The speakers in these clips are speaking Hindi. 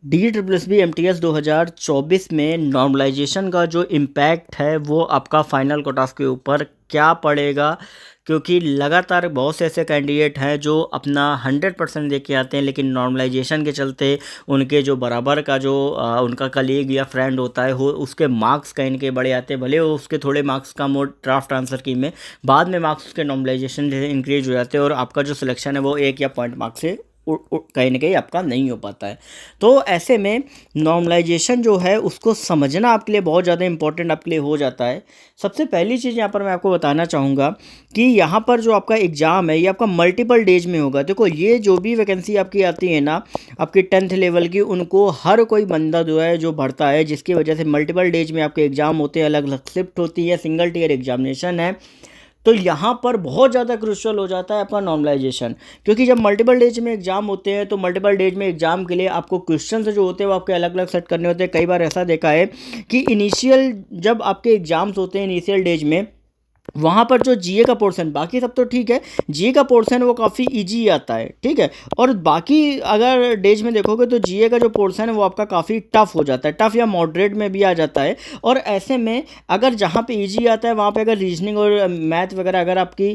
DSSB MTS 2024 में नॉर्मलाइजेशन का जो इम्पैक्ट है वो आपका फाइनल कट ऑफ के ऊपर क्या पड़ेगा, क्योंकि लगातार बहुत से ऐसे कैंडिडेट हैं जो अपना 100% दे के आते हैं, लेकिन नॉर्मलाइजेशन के चलते उनके जो बराबर का जो उनका कलीग या फ्रेंड होता है हो उसके मार्क्स कहीं न कहीं बढ़े आते हैं। भले वो उसके थोड़े मार्क्स कम हो ड्राफ्ट आंसर की में, बाद में मार्क्स उसके नॉर्मलाइजेशन से इंक्रीज हो जाते हैं और आपका जो सिलेक्शन है वो 1 या पॉइंट मार्क्स से कहीं न कहीं आपका नहीं हो पाता है। तो ऐसे में नॉर्मलाइजेशन जो है उसको समझना आपके लिए बहुत ज़्यादा इंपॉर्टेंट आपके लिए हो जाता है। सबसे पहली चीज़ यहाँ पर मैं आपको बताना चाहूँगा कि यहाँ पर जो आपका एग्ज़ाम है ये आपका मल्टीपल डेज में होगा। देखो, ये जो भी वैकेंसी आपकी आती है ना, आपकी 10th लेवल की, उनको हर कोई बंदा जो है जो भरता है, जिसकी वजह से मल्टीपल डेज में आपके एग्ज़ाम होते हैं, अलग-अलग शिफ्ट होती है, सिंगल टियर एग्ज़ामिनेशन है। तो यहाँ पर बहुत ज़्यादा क्रूशियल हो जाता है आपका नॉर्मलाइजेशन, क्योंकि जब मल्टीपल डेज में एग्जाम होते हैं तो मल्टीपल डेज में एग्जाम के लिए आपको क्वेश्चंस जो होते हैं वो आपके अलग अलग सेट करने होते हैं। कई बार ऐसा देखा है कि इनिशियल जब आपके एग्जाम्स होते हैं इनिशियल डेज में, वहाँ पर जो जीए का पोर्शन, बाकी सब तो ठीक है, जीए का पोर्शन वो काफ़ी इजी आता है, ठीक है। और बाकी अगर डेज में देखोगे तो जीए का जो पोर्शन है वो आपका काफ़ी टफ हो जाता है, टफ या मॉडरेट में भी आ जाता है। और ऐसे में अगर जहाँ पे इजी आता है वहाँ पे अगर रीजनिंग और मैथ वगैरह अगर आपकी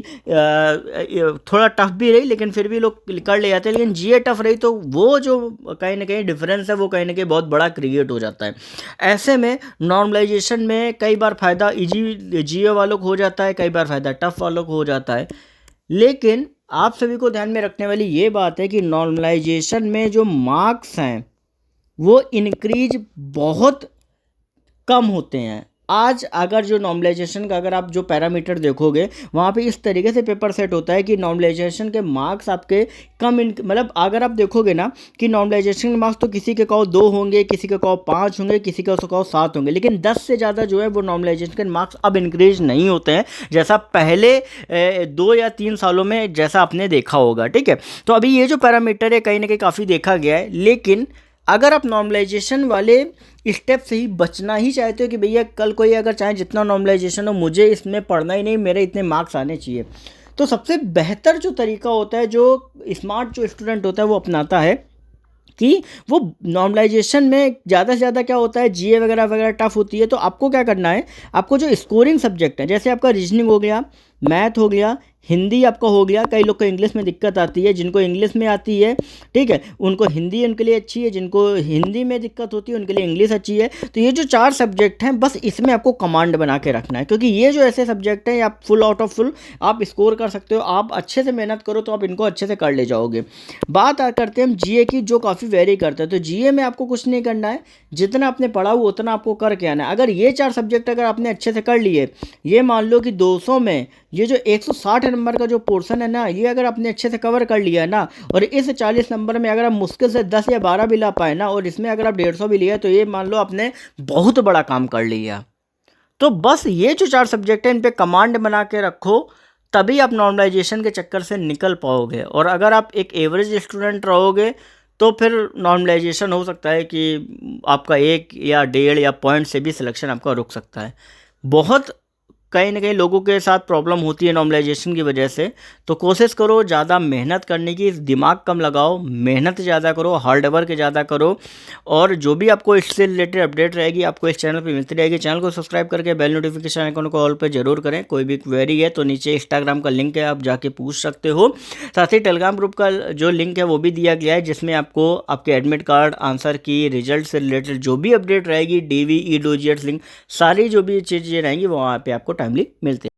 थोड़ा टफ भी रही लेकिन फिर भी लोग कर ले जाते हैं, लेकिन जीए टफ रही तो वो जो कहीं ना कहीं डिफरेंस है वो कहीं ना कहीं बहुत बड़ा क्रिएट हो जाता है। ऐसे में नॉर्मलाइजेशन में कई बार फ़ायदा इजी जीए वालों को हो जाता है, कई बार फ़ायदा टफ वालों को हो जाता है। लेकिन आप सभी को ध्यान में रखने वाली ये बात है कि नॉर्मलाइजेशन में जो मार्क्स हैं वो इंक्रीज बहुत कम होते हैं। आज अगर जो नॉर्मलाइजेशन का अगर आप जो पैरामीटर देखोगे वहाँ पे इस तरीके से पेपर सेट होता है कि नॉर्मलाइजेशन के मार्क्स आपके कम मतलब अगर आप देखोगे ना कि नॉर्मलाइजेशन के मार्क्स तो किसी के कहो 2 होंगे, किसी के कहो 5 होंगे, किसी के कहो 7 होंगे, लेकिन 10 से ज़्यादा जो है वो नॉर्मलाइजेशन के मार्क्स अब इंक्रीज नहीं होते हैं जैसा पहले 2 या 3 सालों में जैसा आपने देखा होगा, ठीक है। तो अभी ये जो पैरामीटर है कहीं ना कहीं काफ़ी देखा गया है, लेकिन अगर आप नॉर्मलाइजेशन वाले स्टेप से ही बचना ही चाहते हो कि भैया कल कोई अगर चाहे जितना नॉर्मलाइजेशन हो मुझे इसमें पढ़ना ही नहीं, मेरे इतने मार्क्स आने चाहिए, तो सबसे बेहतर जो तरीका होता है जो स्मार्ट जो स्टूडेंट होता है वो अपनाता है कि वो नॉर्मलाइजेशन में ज़्यादा से ज़्यादा क्या होता है, जीए वगैरह वगैरह टफ होती है, तो आपको क्या करना है, आपको जो स्कोरिंग सब्जेक्ट है जैसे आपका रीजनिंग हो गया, मैथ हो गया, हिंदी आपका हो गया, कई लोग को इंग्लिश में दिक्कत आती है, जिनको इंग्लिश में आती है, ठीक है, उनको हिंदी उनके लिए अच्छी है, जिनको हिंदी में दिक्कत होती है उनके लिए इंग्लिश अच्छी है। तो ये जो 4 सब्जेक्ट हैं बस इसमें आपको कमांड बना के रखना है, क्योंकि ये जो ऐसे सब्जेक्ट हैं आप फुल आउट ऑफ फुल आप स्कोर कर सकते हो। आप अच्छे से मेहनत करो तो आप इनको अच्छे से कर ले जाओगे। बात करते हैं हम जीए की, जो काफ़ी वेरी करता है। तो जीए में आपको कुछ नहीं करना है, जितना आपने पढ़ा हुआ उतना आपको करके आना है। अगर ये 4 सब्जेक्ट अगर आपने अच्छे से कर लिए, ये मान लो कि 200 में ये जो 160 नंबर का जो पोर्शन है ना, ये अगर आपने अच्छे से कवर कर लिया है ना, और इस 40 नंबर में अगर आप मुश्किल से 10 या 12 भी ला पाए ना, और इसमें अगर आप 150 भी लिया, तो ये मान लो आपने बहुत बड़ा काम कर लिया। तो बस ये जो 4 सब्जेक्ट हैं इन पे कमांड बना के रखो, तभी आप नॉर्मलाइजेशन के चक्कर से निकल पाओगे। और अगर आप एक एवरेज स्टूडेंट रहोगे तो फिर नॉर्मलाइजेशन हो सकता है कि आपका 1 या 1.5 या पॉइंट से भी सिलेक्शन आपका रुक सकता है। बहुत कहीं ना कहीं लोगों के साथ प्रॉब्लम होती है नॉर्मलाइजेशन की वजह से। तो कोशिश करो ज़्यादा मेहनत करने की, दिमाग कम लगाओ, मेहनत ज़्यादा करो, हार्ड वर्क ज़्यादा करो, और जो भी आपको इससे रिलेटेड अपडेट रहेगी आपको इस चैनल पे मिलती रहेगी। चैनल को सब्सक्राइब करके बेल नोटिफिकेशन आइकन को ऑल पे जरूर करें। कोई भी क्वेरी है तो नीचे इंस्टाग्राम का लिंक है, आप जाके पूछ सकते हो। साथ ही टेलीग्राम ग्रुप का जो लिंक है वो भी दिया गया है, जिसमें आपको आपके एडमिट कार्ड, आंसर की, रिजल्ट से रिलेटेड जो भी अपडेट रहेगी, DV, EWGS लिंक, सारी जो भी चीज़ें रहेंगी वो वहाँ पे आपको टाइमली मिलते हैं।